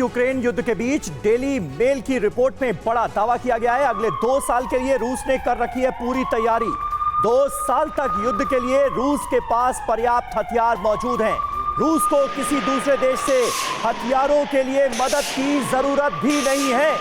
Ukraine युद्ध के बीच daily mail की रिपोर्ट में बड़ा दावा किया गया है। अगले 2 साल के लिए रूस ने कर रखी है पूरी तैयारी। 2 साल तक युद्ध के लिए रूस के पास पर्याप्त हथियार मौजूद हैं। रूस को किसी दूसरे देश से हथियारों के लिए मदद की जरूरत भी नहीं है।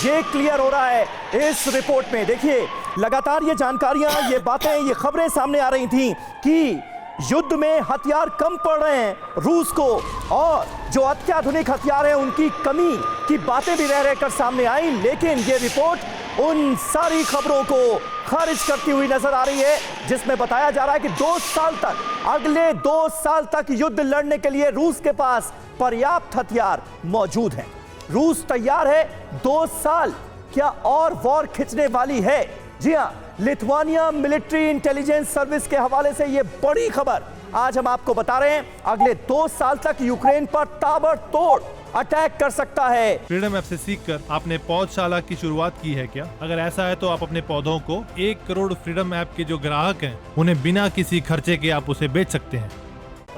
ये क्लियर हो रहा है इस रिपोर्ट में। देखिए, लगातार ये जानकारियां, ये बातें, ये खबरें सामने आ रही थी कि युद्ध में हथियार कम पड़ रहे हैं रूस को, और जो अत्याधुनिक हथियार हैं उनकी कमी की बातें भी रह रहकर सामने आई। लेकिन ये रिपोर्ट उन सारी खबरों को खारिज करती हुई नजर आ रही है जिसमें बताया जा रहा है कि 2 साल तक, अगले 2 साल तक युद्ध लड़ने के लिए रूस के पास पर्याप्त हथियार मौजूद हैं। रूस तैयार है। 2 साल क्या और वॉर खिंचने वाली है। जी हां, लिथुआनिया मिलिट्री इंटेलिजेंस सर्विस के हवाले से यह बड़ी खबर आज हम आपको बता रहे हैं। अगले 2 साल तक यूक्रेन पर ताबड़तोड़ अटैक कर सकता है। फ्रीडम ऐप से सीखकर आपने पौधशाला की शुरुआत की है क्या? अगर ऐसा है तो आप अपने पौधों को 1 करोड़ फ्रीडम ऐप के जो ग्राहक हैं उन्हें बिना किसी खर्चे के आप उसे बेच सकते हैं।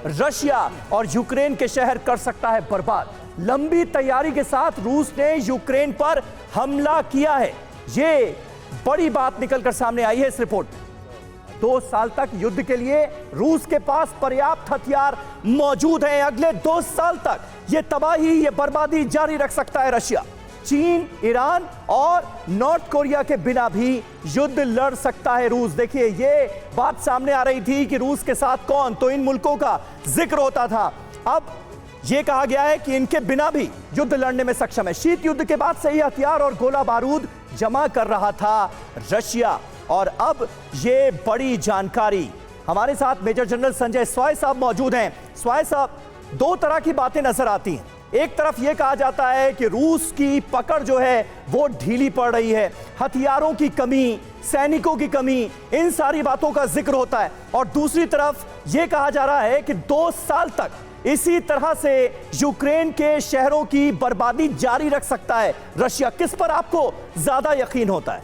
रशिया और यूक्रेन के शहर कर सकता है बर्बाद। लंबी तैयारी के साथ रूस ने यूक्रेन पर हमला किया है। ये बड़ी बात निकलकर सामने आई है इस रिपोर्ट में। 2 साल तक युद्ध के लिए रूस के पास पर्याप्त हथियार मौजूद हैं। अगले 2 साल तक यह तबाही, यह बर्बादी जारी रख सकता है रशिया। चीन, ईरान और नॉर्थ कोरिया के बिना भी युद्ध लड़ सकता है रूस। देखिए, ये बात सामने आ रही थी कि रूस के साथ कौन, तो इन मुल्कों का जिक्र होता था। अब यह कहा गया है कि इनके बिना भी युद्ध लड़ने में सक्षम है। शीत युद्ध के बाद से ही हथियार और गोला बारूद जमा कर रहा था रशिया, और अब ये बड़ी जानकारी हमारे साथ मेजर जनरल संजय स्वाय साहब मौजूद हैं। स्वाय साहब, 2 तरह की बातें नजर आती हैं। एक तरफ यह कहा जाता है कि रूस की पकड़ जो है वो ढीली पड़ रही है, हथियारों की कमी, सैनिकों की कमी, इन सारी बातों का जिक्र होता है। और दूसरी तरफ यह कहा जा रहा है कि 2 साल तक इसी तरह से यूक्रेन के शहरों की बर्बादी जारी रख सकता है रशिया। किस पर आपको ज्यादा यकीन होता है?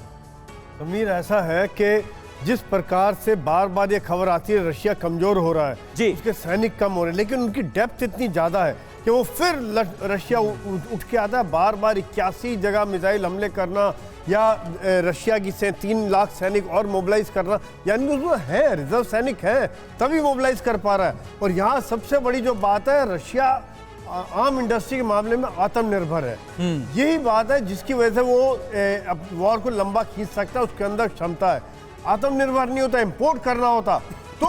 अमीर, ऐसा है कि जिस प्रकार से बार बार ये खबर आती है रशिया कमजोर हो रहा है जी, उसके सैनिक कम हो रहे हैं, लेकिन उनकी डेप्थ इतनी ज़्यादा है कि वो फिर रशिया उठ के आता है बार बार 81 जगह मिसाइल हमले करना, या रशिया की 3 लाख सैनिक और मोबिलाइज करना, यानी उसमें है रिजर्व सैनिक है तभी मोबिलाइज कर पा रहा है। और यहाँ सबसे बड़ी जो बात है, रशिया आर्म इंडस्ट्री के मामले में आत्मनिर्भर है। यही बात है जिसकी वजह से वो वॉर को लंबा खींच सकता है, उसके अंदर क्षमता है। आत्मनिर्भर नहीं होता, इंपोर्ट करना होता तो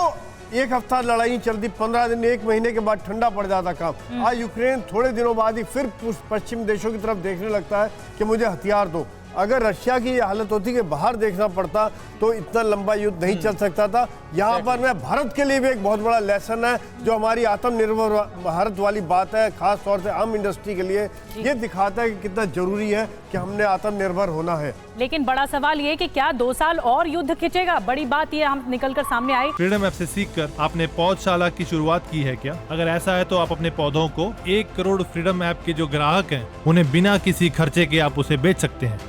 1 हफ्ता लड़ाई चलती, 15 दिन, 1 महीने के बाद ठंडा पड़ जाता काम। आज यूक्रेन थोड़े दिनों बाद ही फिर पश्चिम देशों की तरफ देखने लगता है कि मुझे हथियार दो। अगर रशिया की ये हालत होती कि बाहर देखना पड़ता तो इतना लंबा युद्ध नहीं चल सकता था। यहाँ पर मैं भारत के लिए भी एक बहुत बड़ा लेसन है, जो हमारी आत्मनिर्भर भारत वाली बात है, खास तौर से आर्म इंडस्ट्री के लिए ये दिखाता है कि कितना जरूरी है कि हमने आत्मनिर्भर होना है। लेकिन बड़ा सवाल ये कि क्या 2 साल और युद्ध खिंचेगा? बड़ी बात ये हम निकलकर सामने आई। फ्रीडम ऐप से सीखकर आपने पौधशाला की शुरुआत की है क्या? अगर ऐसा है तो आप अपने पौधों को 1 करोड़ फ्रीडम ऐप के जो ग्राहक हैं उन्हें बिना किसी खर्चे के आप उसे बेच सकते हैं।